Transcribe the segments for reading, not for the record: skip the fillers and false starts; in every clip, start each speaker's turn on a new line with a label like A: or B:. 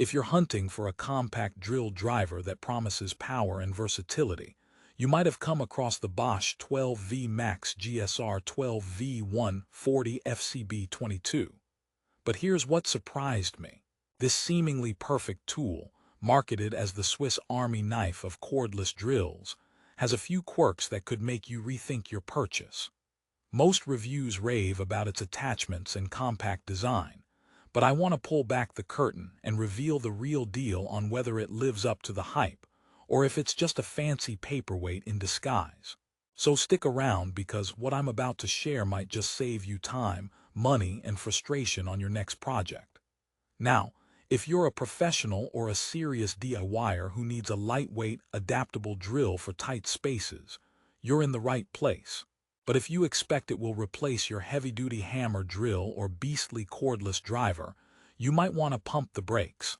A: If you're hunting for a compact drill driver that promises power and versatility, you might have come across the Bosch 12V Max GSR12V-140FCB22. But here's what surprised me. This seemingly perfect tool, marketed as the Swiss Army knife of cordless drills, has a few quirks that could make you rethink your purchase. Most reviews rave about its attachments and compact design, but I want to pull back the curtain and reveal the real deal on whether it lives up to the hype, or if it's just a fancy paperweight in disguise. So stick around, because what I'm about to share might just save you time, money, and frustration on your next project. Now, if you're a professional or a serious DIYer who needs a lightweight, adaptable drill for tight spaces, you're in the right place. But if you expect it will replace your heavy-duty hammer drill or beastly cordless driver, you might want to pump the brakes.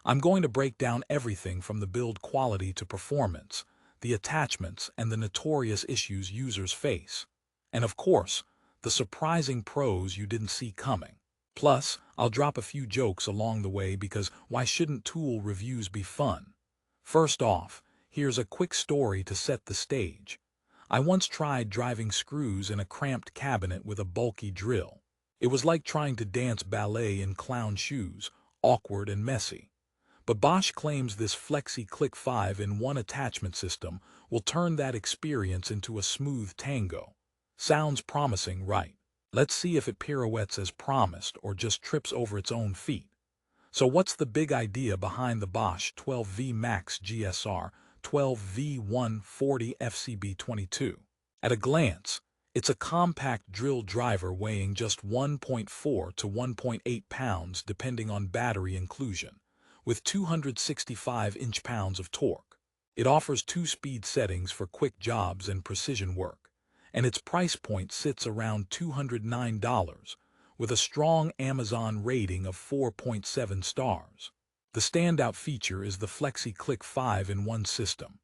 A: I'm going to break down everything from the build quality to performance, the attachments, and the notorious issues users face. And of course, the surprising pros you didn't see coming. Plus, I'll drop a few jokes along the way, because why shouldn't tool reviews be fun? First off, here's a quick story to set the stage. I once tried driving screws in a cramped cabinet with a bulky drill. It was like trying to dance ballet in clown shoes, awkward and messy. But Bosch claims this Flexi Click 5-in-1 attachment system will turn that experience into a smooth tango. Sounds promising, right? Let's see if it pirouettes as promised or just trips over its own feet. So what's the big idea behind the Bosch 12V Max GSR12V-140FCB22? At a glance, it's a compact drill driver weighing just 1.4 to 1.8 pounds depending on battery inclusion, with 265 inch-pounds of torque. It offers 2-speed settings for quick jobs and precision work, and its price point sits around $209, with a strong Amazon rating of 4.7 stars. The standout feature is the Flexi Click 5-in-1 system,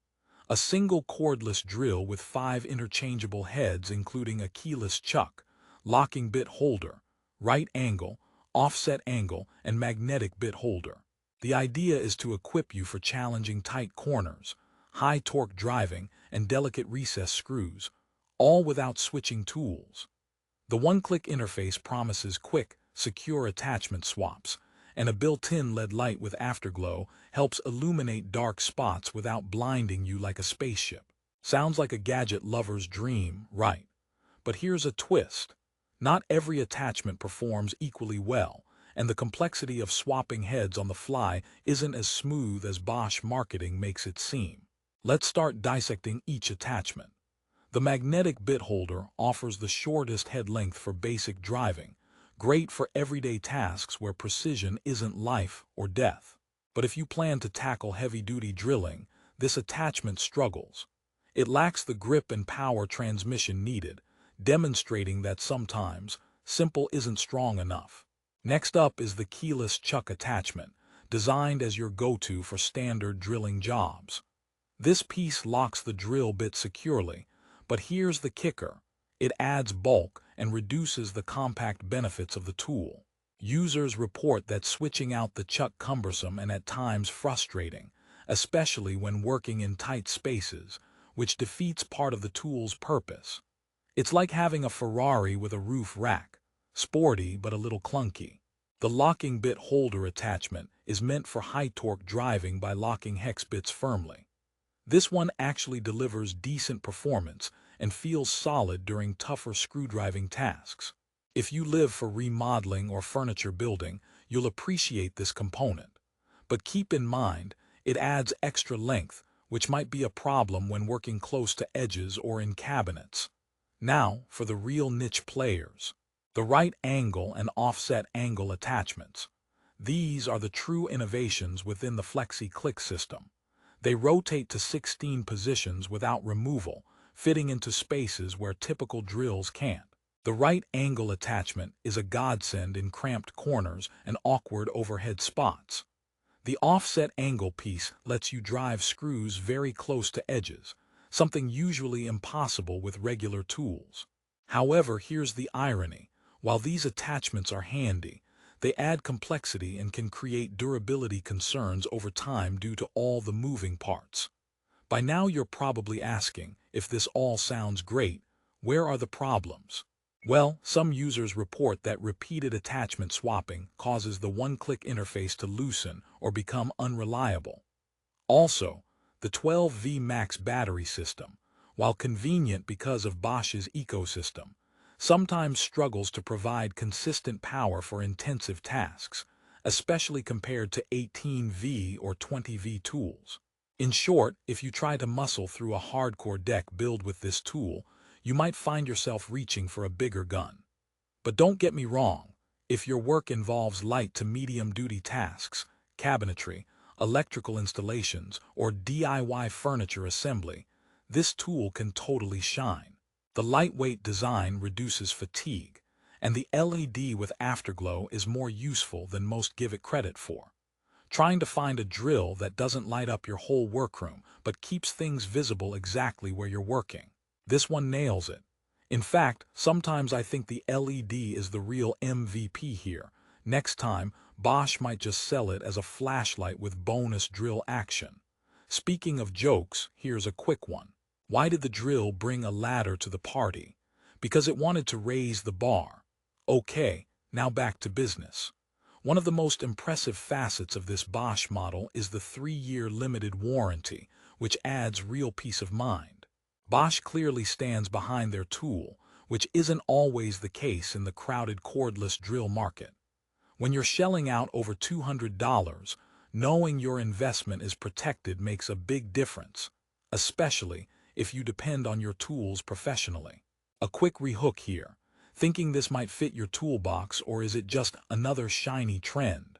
A: a single cordless drill with 5 interchangeable heads including a keyless chuck, locking bit holder, right angle, offset angle, and magnetic bit holder. The idea is to equip you for challenging tight corners, high torque driving, and delicate recess screws, all without switching tools. The one-click interface promises quick, secure attachment swaps, and a built-in LED light with afterglow helps illuminate dark spots without blinding you like a spaceship. Sounds like a gadget lover's dream, right? But here's a twist. Not every attachment performs equally well, and the complexity of swapping heads on the fly isn't as smooth as Bosch marketing makes it seem. Let's start dissecting each attachment. The magnetic bit holder offers the shortest head length for basic driving, great for everyday tasks where precision isn't life or death. But if you plan to tackle heavy-duty drilling, this attachment struggles. It lacks the grip and power transmission needed, demonstrating that sometimes simple isn't strong enough. Next up is the keyless chuck attachment, designed as your go-to for standard drilling jobs. This piece locks the drill bit securely, but here's the kicker. It adds bulk and reduces the compact benefits of the tool. Users report that switching out the chuck cumbersome and at times frustrating, especially when working in tight spaces, which defeats part of the tool's purpose. It's like having a Ferrari with a roof rack, sporty but a little clunky. The locking bit holder attachment is meant for high-torque driving by locking hex bits firmly. This one actually delivers decent performance and feels solid during tougher screw-driving tasks. If you live for remodeling or furniture building, you'll appreciate this component. But keep in mind, it adds extra length, which might be a problem when working close to edges or in cabinets. Now, for the real niche players. The right angle and offset angle attachments. These are the true innovations within the Flexi Click system. They rotate to 16 positions without removal, fitting into spaces where typical drills can't. The right angle attachment is a godsend in cramped corners and awkward overhead spots. The offset angle piece lets you drive screws very close to edges, something usually impossible with regular tools. However, here's the irony. While these attachments are handy, They add complexity and can create durability concerns over time due to all the moving parts. By now you're probably asking, if this all sounds great, where are the problems? Well, some users report that repeated attachment swapping causes the one-click interface to loosen or become unreliable. Also, the 12V Max battery system, while convenient because of Bosch's ecosystem, sometimes struggles to provide consistent power for intensive tasks, especially compared to 18V or 20V tools. In short, if you try to muscle through a hardcore deck build with this tool, you might find yourself reaching for a bigger gun. But don't get me wrong, if your work involves light to medium-duty tasks, cabinetry, electrical installations, or DIY furniture assembly, this tool can totally shine. The lightweight design reduces fatigue, and the LED with afterglow is more useful than most give it credit for. Trying to find a drill that doesn't light up your whole workroom but keeps things visible exactly where you're working. This one nails it. In fact, sometimes I think the LED is the real MVP here. Next time, Bosch might just sell it as a flashlight with bonus drill action. Speaking of jokes, here's a quick one. Why did the drill bring a ladder to the party? Because it wanted to raise the bar. Okay, now back to business. One of the most impressive facets of this Bosch model is the 3-year limited warranty, which adds real peace of mind. Bosch clearly stands behind their tool, which isn't always the case in the crowded cordless drill market. When you're shelling out over $200, knowing your investment is protected makes a big difference, especially if you depend on your tools professionally. A quick rehook here. Thinking this might fit your toolbox, or is it just another shiny trend?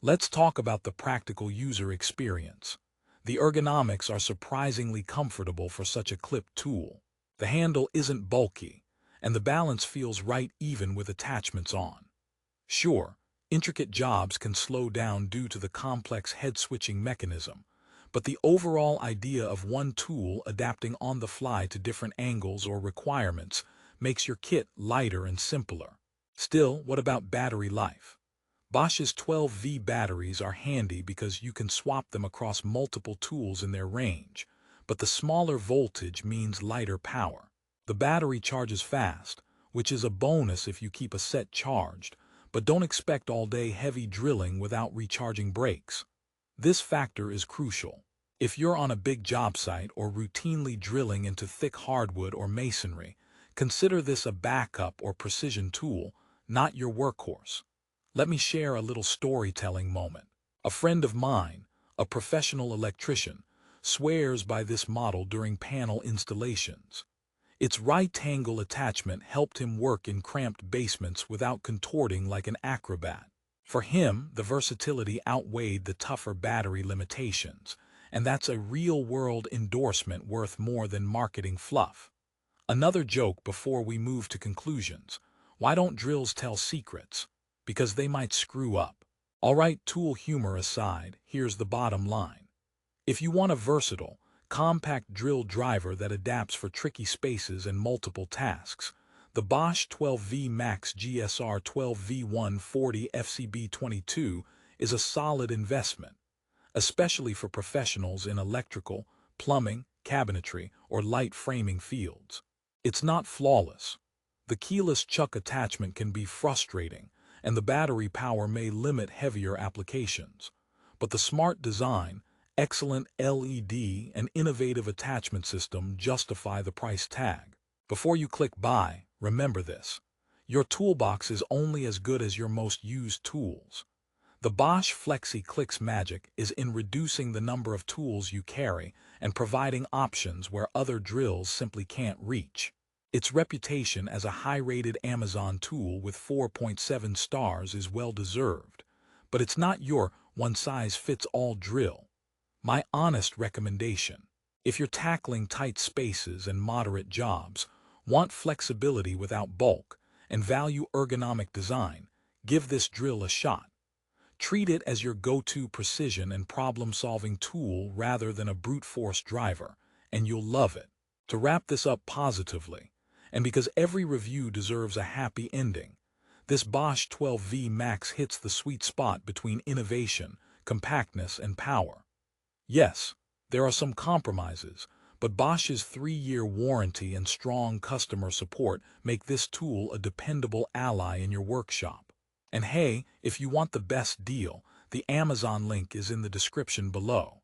A: Let's talk about the practical user experience. The ergonomics are surprisingly comfortable for such a clipped tool. The handle isn't bulky, and the balance feels right even with attachments on. Sure, intricate jobs can slow down due to the complex head-switching mechanism, but the overall idea of one tool adapting on the fly to different angles or requirements makes your kit lighter and simpler. Still, what about battery life? Bosch's 12V batteries are handy because you can swap them across multiple tools in their range, but the smaller voltage means lighter power. The battery charges fast, which is a bonus if you keep a set charged, but don't expect all-day heavy drilling without recharging brakes. This factor is crucial. If you're on a big job site or routinely drilling into thick hardwood or masonry, consider this a backup or precision tool, not your workhorse. Let me share a little storytelling moment. A friend of mine, a professional electrician, swears by this model during panel installations. Its right-angle attachment helped him work in cramped basements without contorting like an acrobat. For him, the versatility outweighed the tougher battery limitations, and that's a real-world endorsement worth more than marketing fluff. Another joke before we move to conclusions. Why don't drills tell secrets? Because they might screw up. Alright, tool humor aside, here's the bottom line. If you want a versatile, compact drill driver that adapts for tricky spaces and multiple tasks, the Bosch 12V Max GSR12V-140FCB22 is a solid investment, especially for professionals in electrical, plumbing, cabinetry, or light framing fields. It's not flawless. The keyless chuck attachment can be frustrating, and the battery power may limit heavier applications. But the smart design, excellent LED, and innovative attachment system justify the price tag. Before you click buy, remember this. Your toolbox is only as good as your most used tools. The Bosch FlexiClick's magic is in reducing the number of tools you carry and providing options where other drills simply can't reach. Its reputation as a high-rated Amazon tool with 4.7 stars is well-deserved, but it's not your one-size-fits-all drill. My honest recommendation: if you're tackling tight spaces and moderate jobs, want flexibility without bulk, and value ergonomic design, give this drill a shot. Treat it as your go-to precision and problem-solving tool rather than a brute force driver, and you'll love it. To wrap this up positively, and because every review deserves a happy ending, This Bosch 12V Max hits the sweet spot between innovation, compactness, and power. Yes, there are some compromises, but Bosch's 3-year warranty and strong customer support make this tool a dependable ally in your workshop. And hey, if you want the best deal, the Amazon link is in the description below.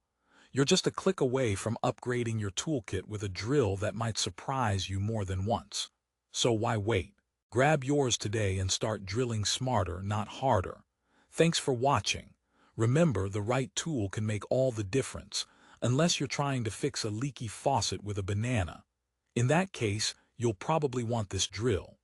A: You're just a click away from upgrading your toolkit with a drill that might surprise you more than once. So why wait? Grab yours today and start drilling smarter, not harder. Thanks for watching. Remember, the right tool can make all the difference, unless you're trying to fix a leaky faucet with a banana. In that case, you'll probably want this drill.